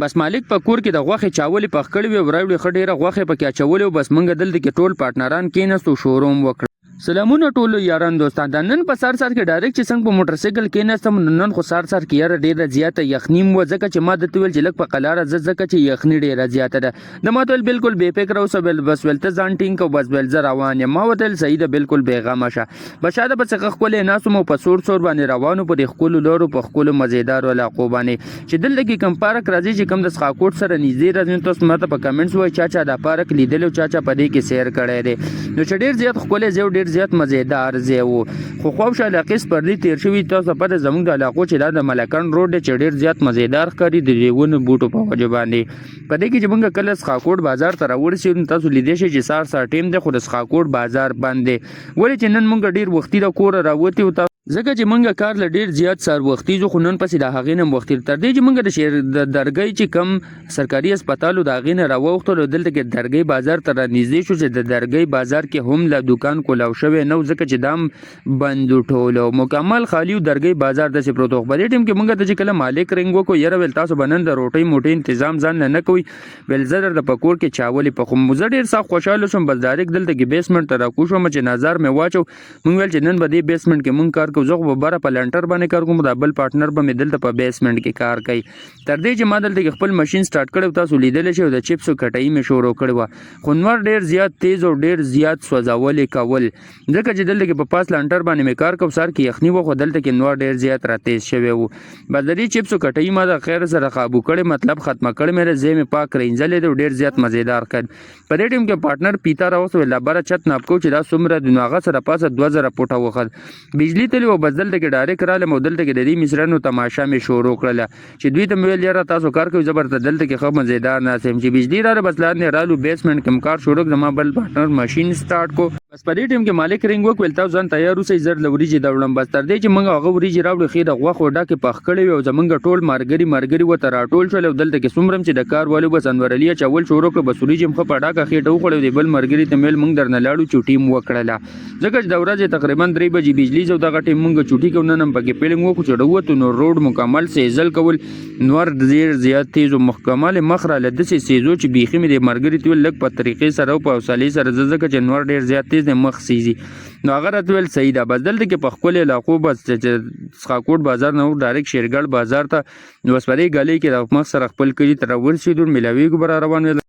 بس مالک په کور کې د غوښې چاولې پخ کړې وې وراوړې ښه ډېره غوښې پکې اچولې او بس موږ دلته کې ټول پارټنران کېناستو شوروم وکړ. سلامونه ټولو یاران دوستان. د نن په سر کې ډایرکټ چې څنګه په موټر سایکل کېناستم نن خو سر کې یاره ډېره زیاته یخني و ځکه چې ما درته ویل چې لږ په قلاره زه ځکه چې یخني ډېره زیاته ده. د ما ته ویل بالکل بې فکره اوسه بس ویل ته ځان ټینګ کړه بس ویل زه روان یم. ما ورته ویل صحیح ده بالکل بېغمه شه. بس شاته به څخه ښکلی ناست وم او په سور باندې روانو په دې ښکلو لارو په ښکلو مزېدارو علاقو باندې چې دلته کې کوم پارک راځي چې کوم د څښاکوټ سره نږدې راځي نو تاسو ماته په کمنټس وایئ چا دا پارک لیدلی او چا په دې کې سیر کړی دی. نو چې ډېر زیات ښکلی ځای او ډېر زیات مزېدار ځای و خو خوږ علاقې سپرلي تېر شوي. تاسو پته زموږ د علاقو چې دا د ملکان روډ دی چې ډېر زیات مزېدار ښکاري د دې ونو بوټو په وجه باندې. په دې کې چې موږ کله څښاکوټ بازار ته راورسېدو نو تاسو لیدی شئ چې سهار ټیم دی خو د څښاکوټ بازار بند دی. ولې چې نن موږ ډېر وختي د کوره راوتي وو ځکه چې موږ کار له ډېر زیات سهار وختي ځو خو نن پسې د هغې نه وختي تر دې چې موږ د درګۍ چې کوم سرکاري هسپتال د هغې نه راووختلو دلته کې درګۍ بازار ته رانږدې شو چې د درګۍ بازار کې هم له دوکان کولاو شوی نه و ځکه چې دا هم بند و ټول او مکمل خالي و درګۍ بازار داسې پروت و. په دې ټیم کې موږ ته چې کله مالک رنګ وکړو یاره ویل تاسو به نن د روټۍ موټۍ انتظام ځان نه کوئ ویل زه درته په کور کې چاولې پخوم. زه ډېر سخت خوشحاله شوم بس ډایرکټ دلته کې بیسمنټ ته راکوز شوم چې نظر مې واچو. موږ ویل چې نن به دې بیسمنټ کې موږ کار کوو. زه خو به بره په لنټر باندې کار کوم دا بل پارټنر به مې دلته په بیسمنټ کې کار کوي. تر دې چې ما دلته کې خپل ماشین سٹارټ کړی تاسو لیدلی شئ د چپسو کټۍ مې شروع کړې وه خو نور ډېر زیات تیز او ډېر زیات سوځولې کول ځکه چې دلته کې په پاس لنټر باندې مې کار کوم سر کې یخني وه خو دلته کې نور ډېر زیات راتیز شوی و. بس د دې چپسو کټۍ ما د خیر سره قابو کړې مطلب ختمه کړې مې ځای مې پاک رینځلې دی ډېر زیات مزېدار کړ. په دې ټیم کې پارټنر پیتا راوست ویل بره چت ناپ کوو چې دا څومره دی نو هغه سره پاسه 2000 فوټه وخت بجلي تللې وه. بس دلته کې ډایرکټ رالم او دلته کې د دې مصریانو تماشه مې شروع کړله چې دوی ته مې ویل یاره تاسو کار کوئ زه به درته دلته کې ښه مزېدار ناست یم. چې بجلي راغله بس لاندې رالو بیسمنټ کې م کار شروع زما بل پارټنر ماشین سټارټ کو. بس په دې ټیم کې مالک رنګ وکړ ویل تاسو ځان تیار اوسئ زر له وریجې دوړم. بس تر دې چې موږ هغه وریجې راوړې ښې د غوښو ډکې پخ کړې وې او زموږ ټول مارګري ورته راټول شول او دلته کې څومره چې د کار والو بس انور علي چول شروع کړ. بس وریجې م ښه په ډاکه خېټه وخوړې د بل ملګري ته مې موږ درنه لاړو چوټي م وکړله ځکه چې د ورځې تقریبا 3 بجې بجلي زه دغه ټیم موږ چوټي کوو نن هم پکې پیلنګ وکړو چې راووتو نو روډ مکمل سیزل کول نور ډېر زیات تیز او مکمل مخ را له داسې سیزو چې بیخي مې د ملګري ته ویل لږ په طریقې سره او په حوصلې سره ځکه چې نور ډېر زیات تیز دی مخ سیزي. نو هغه راته ویل صحیح ده. بس دلته کې په ښکلو علاقو بس څښاکوټ بازار نه ډایرکټ شیرګړ بازار ته نو بس په دې ګالۍ کې د مخ سره خپل کلي ته راورسېدو میلاویږو به را روان